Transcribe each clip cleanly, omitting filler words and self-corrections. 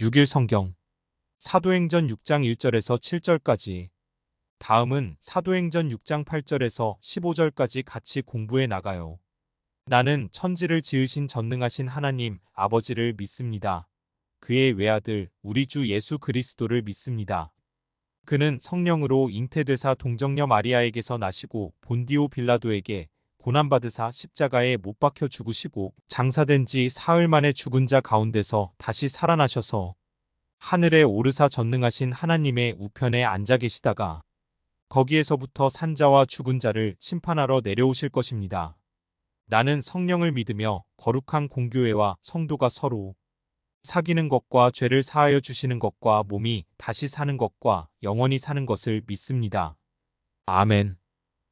6일 성경 사도행전 6장 1절에서 7절까지. 다음은 사도행전 6장 8절에서 15절까지 같이 공부해 나가요. 나는 천지를 지으신 전능하신 하나님 아버지를 믿습니다. 그의 외아들 우리 주 예수 그리스도를 믿습니다. 그는 성령으로 잉태되사 동정녀 마리아에게서 나시고 본디오 빌라도에게 고난받으사 십자가에 못 박혀 죽으시고 장사된 지 사흘 만에 죽은 자 가운데서 다시 살아나셔서 하늘에 오르사 전능하신 하나님의 우편에 앉아 계시다가 거기에서부터 산자와 죽은 자를 심판하러 내려오실 것입니다. 나는 성령을 믿으며 거룩한 공교회와 성도가 서로 사귀는 것과 죄를 사하여 주시는 것과 몸이 다시 사는 것과 영원히 사는 것을 믿습니다. 아멘.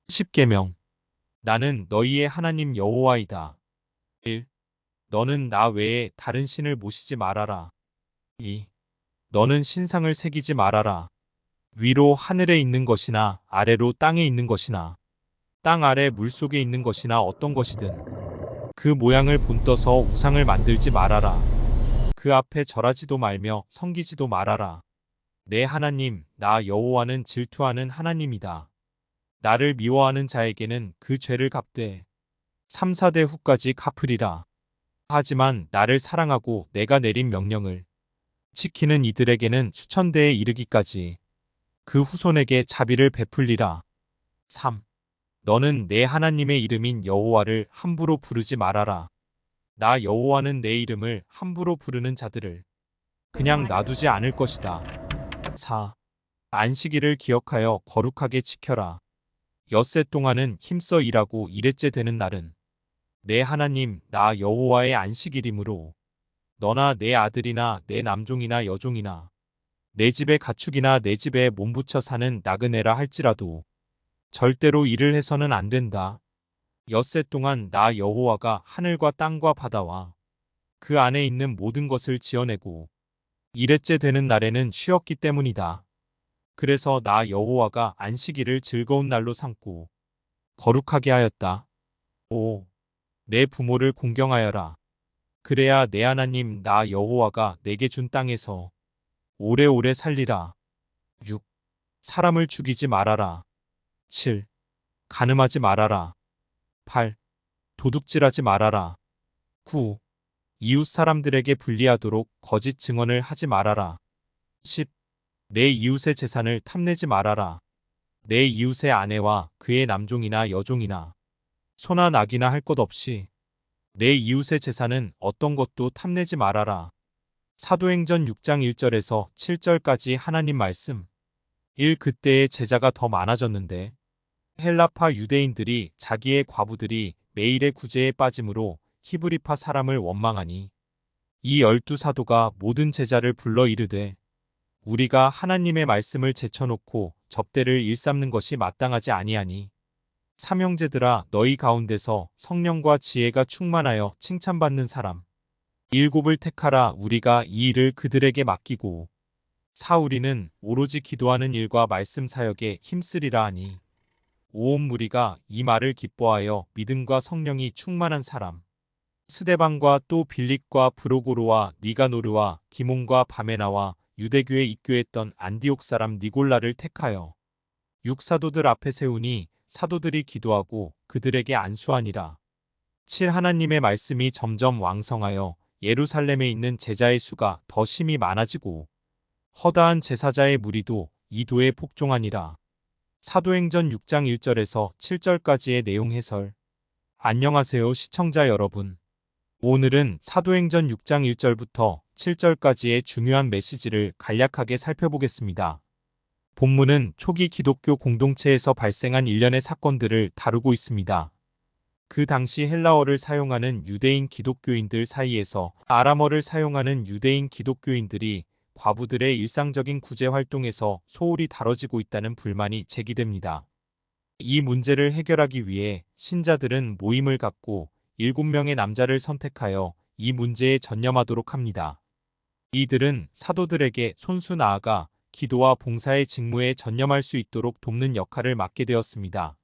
10계명. 나는 너희의 하나님 여호와이다. 1. 너는 나 외에 다른 신을 모시지 말아라. 2. 너는 신상을 새기지 말아라. 위로 하늘에 있는 것이나 아래로 땅에 있는 것이나 땅 아래 물속에 있는 것이나 어떤 것이든 그 모양을 본떠서 우상을 만들지 말아라. 그 앞에 절하지도 말며 섬기지도 말아라. 내 하나님 나 여호와는 질투하는 하나님이다. 나를 미워하는 자에게는 그 죄를 갚되 3, 4대 후까지 갚으리라. 하지만 나를 사랑하고 내가 내린 명령을 지키는 이들에게는 수천대에 이르기까지 그 후손에게 자비를 베풀리라. 3. 너는 내 하나님의 이름인 여호와를 함부로 부르지 말아라. 나 여호와는 내 이름을 함부로 부르는 자들을 그냥 놔두지 않을 것이다. 4. 안식일을 기억하여 거룩하게 지켜라. 엿새 동안은 힘써 일하고 일회째 되는 날은 내 하나님 나 여호와의 안식일이므로 너나 내 아들이나 내 남종이나 여종이나 내 집의 가축이나 내 집에 몸붙여 사는 나그네라 할지라도 절대로 일을 해서는 안 된다. 엿새 동안 나 여호와가 하늘과 땅과 바다와 그 안에 있는 모든 것을 지어내고 일회째 되는 날에는 쉬었기 때문이다. 그래서 나 여호와가 안식일을 즐거운 날로 삼고 거룩하게 하였다. 5. 내 부모를 공경하여라. 그래야 내 하나님 나 여호와가 내게 준 땅에서 오래오래 살리라. 6. 사람을 죽이지 말아라. 7. 간음하지 말아라. 8. 도둑질하지 말아라. 9. 이웃 사람들에게 불리하도록 거짓 증언을 하지 말아라. 10. 내 이웃의 재산을 탐내지 말아라. 내 이웃의 아내와 그의 남종이나 여종이나 소나 낙이나 할 것 없이 내 이웃의 재산은 어떤 것도 탐내지 말아라. 사도행전 6장 1절에서 7절까지 하나님 말씀. 1. 그때의 제자가 더 많아졌는데 헬라파 유대인들이 자기의 과부들이 매일의 구제에 빠짐으로 히브리파 사람을 원망하니 이 12사도가 모든 제자를 불러 이르되 우리가 하나님의 말씀을 제쳐놓고 접대를 일삼는 것이 마땅하지 아니하니 삼형제들아 너희 가운데서 성령과 지혜가 충만하여 칭찬받는 사람 7을 택하라. 우리가 이 일을 그들에게 맡기고 사우리는 오로지 기도하는 일과 말씀 사역에 힘쓰리라 하니 온 무리가 이 말을 기뻐하여 믿음과 성령이 충만한 사람 스데반과 또 빌립과 브로고로와 니가노르와 기몬과 바메나와 유대교에 입교했던 안디옥 사람 니골라를 택하여 육사도들 앞에 세우니 사도들이 기도하고 그들에게 안수하니라. 7. 하나님의 말씀이 점점 왕성하여 예루살렘에 있는 제자의 수가 더 심히 많아지고 허다한 제사자의 무리도 이 도에 복종하니라. 사도행전 6장 1절에서 7절까지의 내용 해설. 안녕하세요 시청자 여러분. 오늘은 사도행전 6장 1절부터 7절까지의 중요한 메시지를 간략하게 살펴보겠습니다. 본문은 초기 기독교 공동체에서 발생한 일련의 사건들을 다루고 있습니다. 그 당시 헬라어를 사용하는 유대인 기독교인들 사이에서 아람어를 사용하는 유대인 기독교인들이 과부들의 일상적인 구제 활동에서 소홀히 다뤄지고 있다는 불만이 제기됩니다. 이 문제를 해결하기 위해 신자들은 모임을 갖고 7명의 남자를 선택하여 이 문제에 전념하도록 합니다. 이들은 사도들에게 손수 나아가 기도와 봉사의 직무에 전념할 수 있도록 돕는 역할을 맡게 되었습니다.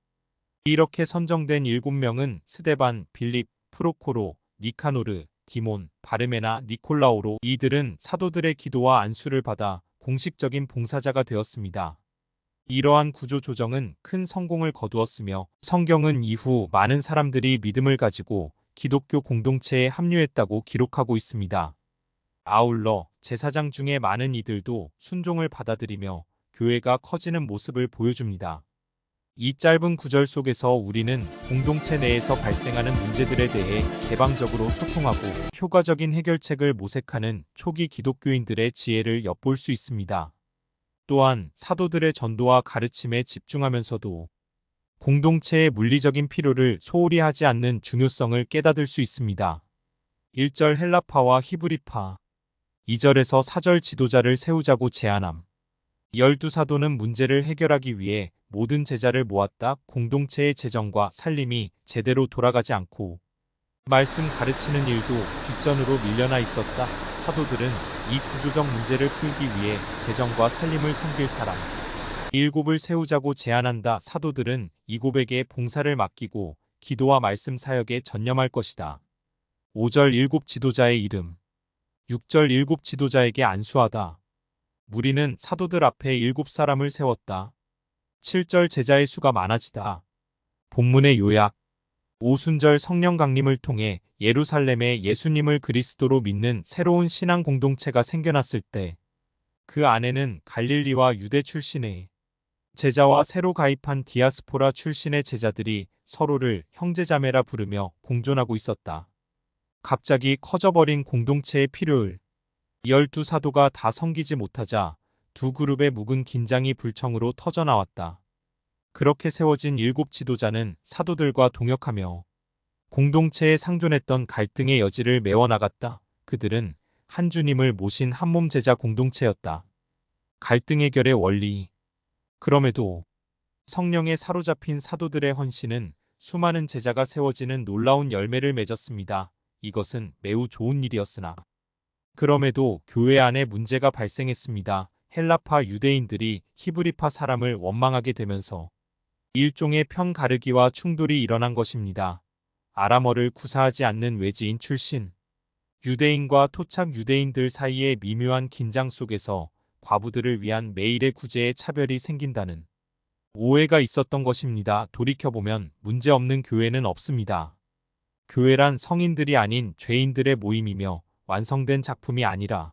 이렇게 선정된 7명은 스데반, 빌립, 프로코로, 니카노르, 디몬, 바르메나, 니콜라오로 이들은 사도들의 기도와 안수를 받아 공식적인 봉사자가 되었습니다. 이러한 구조 조정은 큰 성공을 거두었으며 성경은 이후 많은 사람들이 믿음을 가지고 기독교 공동체에 합류했다고 기록하고 있습니다. 아울러 제사장 중에 많은 이들도 순종을 받아들이며 교회가 커지는 모습을 보여줍니다. 이 짧은 구절 속에서 우리는 공동체 내에서 발생하는 문제들에 대해 개방적으로 소통하고 효과적인 해결책을 모색하는 초기 기독교인들의 지혜를 엿볼 수 있습니다. 또한 사도들의 전도와 가르침에 집중하면서도 공동체의 물리적인 필요를 소홀히 하지 않는 중요성을 깨닫을 수 있습니다. 1절 헬라파와 히브리파, 2절에서 4절 지도자를 세우자고 제안함. 12사도는 문제를 해결하기 위해 모든 제자를 모았다. 공동체의 재정과 살림이 제대로 돌아가지 않고 말씀 가르치는 일도 뒷전으로 밀려나 있었다. 사도들은 이 구조적 문제를 풀기 위해 재정과 살림을 섬길 사람 일곱을 세우자고 제안한다. 사도들은 이곱에게 봉사를 맡기고 기도와 말씀 사역에 전념할 것이다. 5절 일곱 지도자의 이름, 6절 일곱 지도자에게 안수하다. 무리는 사도들 앞에 7사람을 세웠다. 7절 제자의 수가 많아지다. 본문의 요약, 오순절 성령 강림을 통해 예루살렘에 예수님을 그리스도로 믿는 새로운 신앙 공동체가 생겨났을 때 그 안에는 갈릴리와 유대 출신의 제자와 새로 가입한 디아스포라 출신의 제자들이 서로를 형제자매라 부르며 공존하고 있었다. 갑자기 커져버린 공동체의 필요를 12사도가 다 섬기지 못하자 두 그룹의 묵은 긴장이 불청으로 터져나왔다. 그렇게 세워진 7 지도자는 사도들과 동역하며 공동체에 상존했던 갈등의 여지를 메워나갔다. 그들은 한 주님을 모신 한몸 제자 공동체였다. 갈등 해결의 원리. 그럼에도 성령에 사로잡힌 사도들의 헌신은 수많은 제자가 세워지는 놀라운 열매를 맺었습니다. 이것은 매우 좋은 일이었으나 그럼에도 교회 안에 문제가 발생했습니다. 헬라파 유대인들이 히브리파 사람을 원망하게 되면서 일종의 편 가르기와 충돌이 일어난 것입니다. 아람어를 구사하지 않는 외지인 출신 유대인과 토착 유대인들 사이의 미묘한 긴장 속에서 과부들을 위한 매일의 구제에 차별이 생긴다는 오해가 있었던 것입니다. 돌이켜보면 문제없는 교회는 없습니다. 교회란 성인들이 아닌 죄인들의 모임이며 완성된 작품이 아니라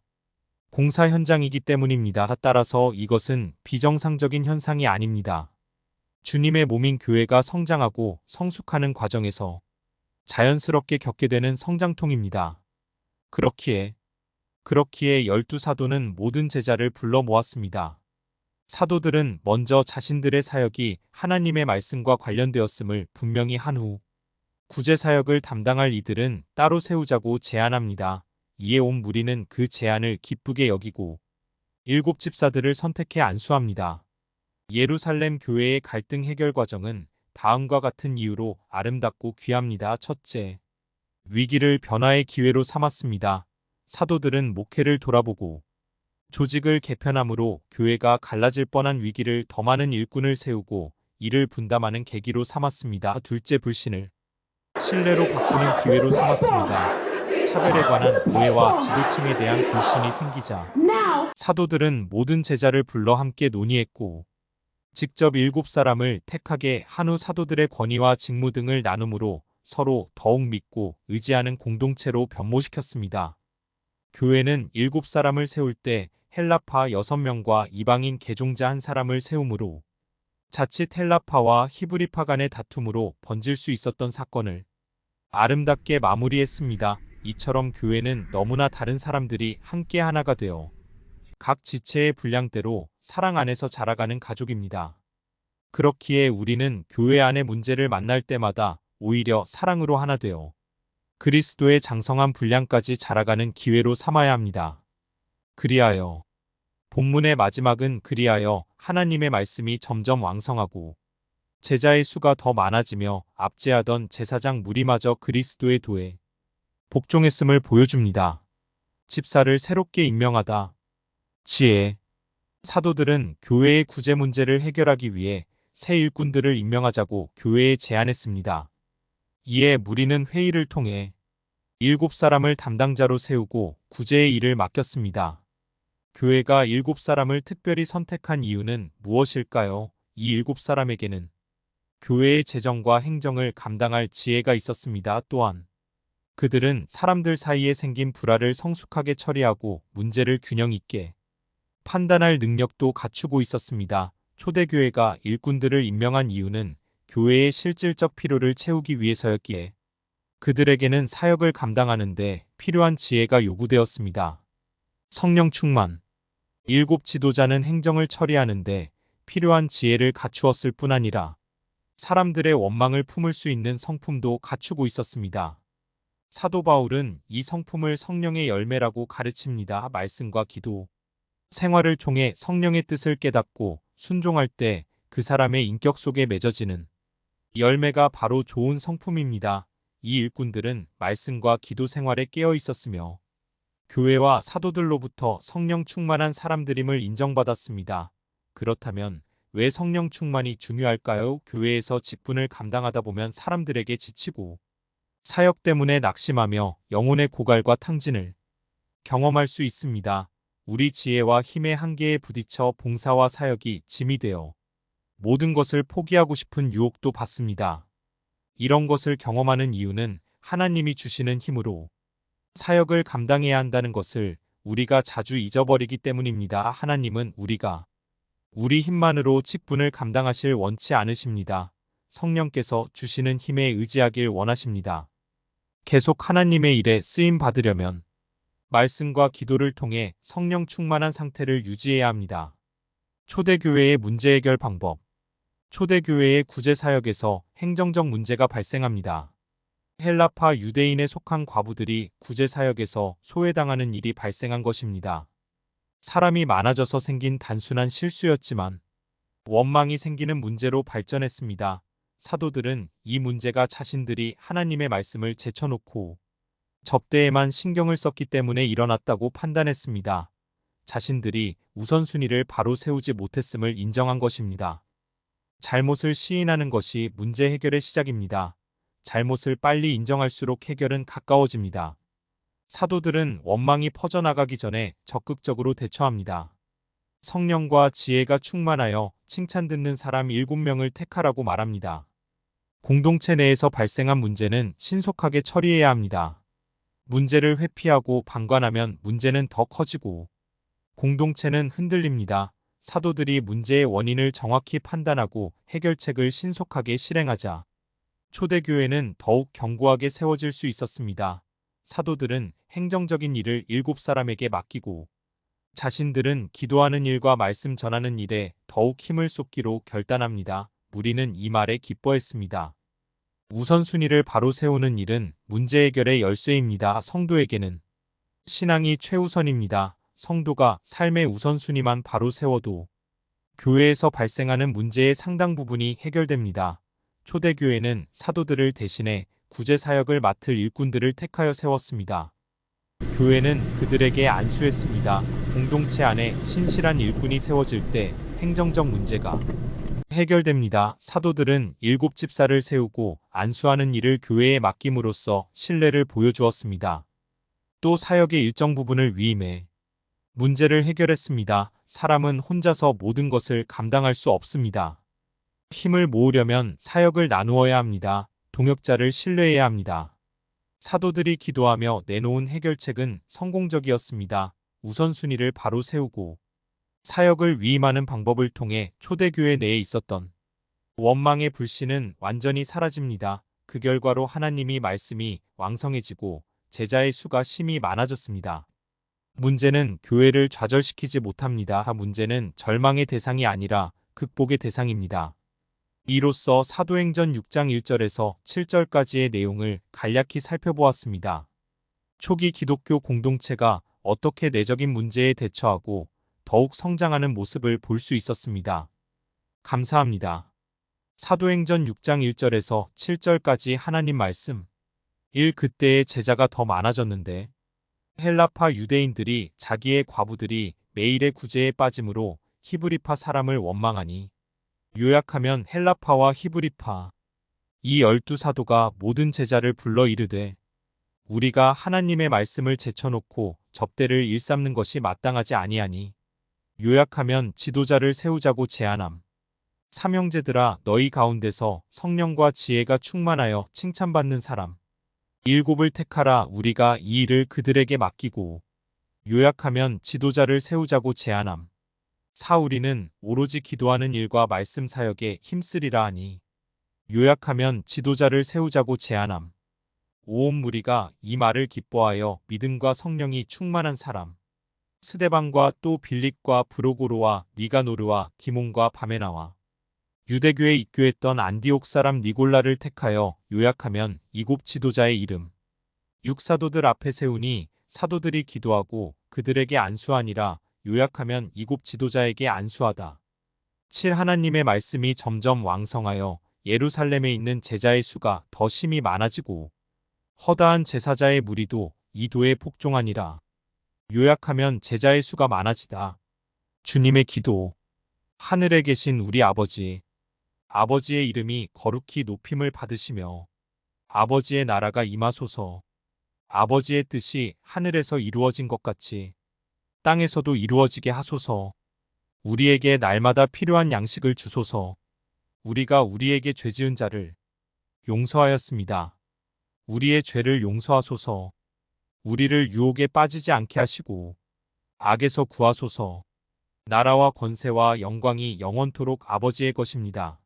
공사 현장이기 때문입니다. 따라서 이것은 비정상적인 현상이 아닙니다. 주님의 몸인 교회가 성장하고 성숙하는 과정에서 자연스럽게 겪게 되는 성장통입니다. 그렇기에 12사도는 모든 제자를 불러 모았습니다. 사도들은 먼저 자신들의 사역이 하나님의 말씀과 관련되었음을 분명히 한 후 구제 사역을 담당할 이들은 따로 세우자고 제안합니다. 이에 온 무리는 그 제안을 기쁘게 여기고 7 집사들을 선택해 안수합니다. 예루살렘 교회의 갈등 해결 과정은 다음과 같은 이유로 아름답고 귀합니다. 첫째, 위기를 변화의 기회로 삼았습니다. 사도들은 목회를 돌아보고 조직을 개편함으로 교회가 갈라질 뻔한 위기를 더 많은 일꾼을 세우고 이를 분담하는 계기로 삼았습니다. 둘째, 불신을 신뢰로 바꾸는 기회로 삼았습니다. 차별에 관한 오해와 지도층에 대한 불신이 생기자 사도들은 모든 제자를 불러 함께 논의했고 직접 7사람을 택하게 한 후 사도들의 권위와 직무 등을 나눔으로 서로 더욱 믿고 의지하는 공동체로 변모시켰습니다. 교회는 7사람을 세울 때 헬라파 6명과 이방인 개종자 1사람을 세우므로 자칫 헬라파와 히브리파 간의 다툼으로 번질 수 있었던 사건을 아름답게 마무리했습니다. 이처럼 교회는 너무나 다른 사람들이 함께 하나가 되어 각 지체의 분량대로 사랑 안에서 자라가는 가족입니다. 그렇기에 우리는 교회 안의 문제를 만날 때마다 오히려 사랑으로 하나 되어 그리스도의 장성한 분량까지 자라가는 기회로 삼아야 합니다. 그리하여 본문의 마지막은 그리하여 하나님의 말씀이 점점 왕성하고 제자의 수가 더 많아지며 압제하던 제사장 무리마저 그리스도의 도에 복종했음을 보여줍니다. 집사를 새롭게 임명하다. 지혜. 사도들은 교회의 구제 문제를 해결하기 위해 새 일꾼들을 임명하자고 교회에 제안했습니다. 이에 무리는 회의를 통해 7사람을 담당자로 세우고 구제의 일을 맡겼습니다. 교회가 7사람을 특별히 선택한 이유는 무엇일까요? 이 7사람에게는 교회의 재정과 행정을 감당할 지혜가 있었습니다. 또한 그들은 사람들 사이에 생긴 불화를 성숙하게 처리하고 문제를 균형 있게 판단할 능력도 갖추고 있었습니다. 초대교회가 일꾼들을 임명한 이유는 교회의 실질적 필요를 채우기 위해서였기에 그들에게는 사역을 감당하는 데 필요한 지혜가 요구되었습니다. 성령 충만. 7지도자는 행정을 처리하는데 필요한 지혜를 갖추었을 뿐 아니라 사람들의 원망을 품을 수 있는 성품도 갖추고 있었습니다. 사도 바울은 이 성품을 성령의 열매라고 가르칩니다. 말씀과 기도, 생활을 통해 성령의 뜻을 깨닫고 순종할 때 그 사람의 인격 속에 맺어지는 열매가 바로 좋은 성품입니다. 이 일꾼들은 말씀과 기도 생활에 깨어 있었으며 교회와 사도들로부터 성령 충만한 사람들임을 인정받았습니다. 그렇다면 왜 성령 충만이 중요할까요? 교회에서 직분을 감당하다 보면 사람들에게 지치고 사역 때문에 낙심하며 영혼의 고갈과 탕진을 경험할 수 있습니다. 우리 지혜와 힘의 한계에 부딪혀 봉사와 사역이 짐이 되어 모든 것을 포기하고 싶은 유혹도 받습니다. 이런 것을 경험하는 이유는 하나님이 주시는 힘으로 사역을 감당해야 한다는 것을 우리가 자주 잊어버리기 때문입니다. 하나님은 우리가 우리 힘만으로 직분을 감당하실 원치 않으십니다. 성령께서 주시는 힘에 의지하길 원하십니다. 계속 하나님의 일에 쓰임 받으려면 말씀과 기도를 통해 성령 충만한 상태를 유지해야 합니다. 초대교회의 문제 해결 방법. 초대교회의 구제사역에서 행정적 문제가 발생합니다. 헬라파 유대인에 속한 과부들이 구제사역에서 소외당하는 일이 발생한 것입니다. 사람이 많아져서 생긴 단순한 실수였지만 원망이 생기는 문제로 발전했습니다. 사도들은 이 문제가 자신들이 하나님의 말씀을 제쳐놓고 접대에만 신경을 썼기 때문에 일어났다고 판단했습니다. 자신들이 우선순위를 바로 세우지 못했음을 인정한 것입니다. 잘못을 시인하는 것이 문제 해결의 시작입니다. 잘못을 빨리 인정할수록 해결은 가까워집니다. 사도들은 원망이 퍼져나가기 전에 적극적으로 대처합니다. 성령과 지혜가 충만하여 칭찬 듣는 사람 7명을 택하라고 말합니다. 공동체 내에서 발생한 문제는 신속하게 처리해야 합니다. 문제를 회피하고 방관하면 문제는 더 커지고 공동체는 흔들립니다. 사도들이 문제의 원인을 정확히 판단하고 해결책을 신속하게 실행하자 초대교회는 더욱 견고하게 세워질 수 있었습니다. 사도들은 행정적인 일을 7사람에게 맡기고 자신들은 기도하는 일과 말씀 전하는 일에 더욱 힘을 쏟기로 결단합니다. 무리는 이 말에 기뻐했습니다. 우선순위를 바로 세우는 일은 문제 해결의 열쇠입니다. 성도에게는 신앙이 최우선입니다. 성도가 삶의 우선순위만 바로 세워도 교회에서 발생하는 문제의 상당 부분이 해결됩니다. 초대교회는 사도들을 대신해 구제사역을 맡을 일꾼들을 택하여 세웠습니다. 교회는 그들에게 안수했습니다. 공동체 안에 신실한 일꾼이 세워질 때 행정적 문제가 해결됩니다. 사도들은 7집사를 세우고 안수하는 일을 교회에 맡김으로써 신뢰를 보여주었습니다. 또 사역의 일정 부분을 위임해 문제를 해결했습니다. 사람은 혼자서 모든 것을 감당할 수 없습니다. 힘을 모으려면 사역을 나누어야 합니다. 동역자를 신뢰해야 합니다. 사도들이 기도하며 내놓은 해결책은 성공적이었습니다. 우선순위를 바로 세우고 사역을 위임하는 방법을 통해 초대교회 내에 있었던 원망의 불신은 완전히 사라집니다. 그 결과로 하나님이 말씀이 왕성해지고 제자의 수가 심히 많아졌습니다. 문제는 교회를 좌절시키지 못합니다. 문제는 절망의 대상이 아니라 극복의 대상입니다. 이로써 사도행전 6장 1절에서 7절까지의 내용을 간략히 살펴보았습니다. 초기 기독교 공동체가 어떻게 내적인 문제에 대처하고 더욱 성장하는 모습을 볼 수 있었습니다. 감사합니다. 사도행전 6장 1절에서 7절까지 하나님 말씀 1. 그때의 제자가 더 많아졌는데 헬라파 유대인들이 자기의 과부들이 매일의 구제에 빠짐으로 히브리파 사람을 원망하니 요약하면 헬라파와 히브리파 이 12사도가 모든 제자를 불러 이르되 우리가 하나님의 말씀을 제쳐놓고 접대를 일삼는 것이 마땅하지 아니하니 요약하면 지도자를 세우자고 제안함. 삼형제들아 너희 가운데서 성령과 지혜가 충만하여 칭찬받는 사람 일곱을 택하라. 우리가 이 일을 그들에게 맡기고 요약하면 지도자를 세우자고 제안함. 우리는 오로지 기도하는 일과 말씀 사역에 힘쓰리라 하니 요약하면 지도자를 세우자고 제안함. 온 무리가 이 말을 기뻐하여 믿음과 성령이 충만한 사람 스데반과 또 빌립과 브로고로와 니가노르와 디몬과 바메나와 유대교에 입교했던 안디옥 사람 니골라를 택하여 요약하면 이곱 지도자의 이름 육사도들 앞에 세우니 사도들이 기도하고 그들에게 안수하니라. 요약하면 이곱 지도자에게 안수하다. 하나님의 말씀이 점점 왕성하여 예루살렘에 있는 제자의 수가 더 심히 많아지고 허다한 제사자의 무리도 이 도에 복종하니라. 요약하면 제자의 수가 많아지다. 주님의 기도. 하늘에 계신 우리 아버지. 아버지의 이름이 거룩히 높임을 받으시며 아버지의 나라가 임하소서. 아버지의 뜻이 하늘에서 이루어진 것 같이 땅에서도 이루어지게 하소서. 우리에게 날마다 필요한 양식을 주소서. 우리가 우리에게 죄 지은 자를 용서하였습니다. 우리의 죄를 용서하소서. 우리를 유혹에 빠지지 않게 하시고 악에서 구하소서. 나라와 권세와 영광이 영원토록 아버지의 것입니다.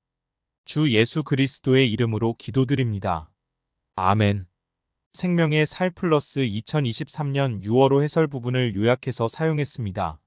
주 예수 그리스도의 이름으로 기도드립니다. 아멘. 생명의 살 플러스 2023년 6월호 해설 부분을 요약해서 사용했습니다.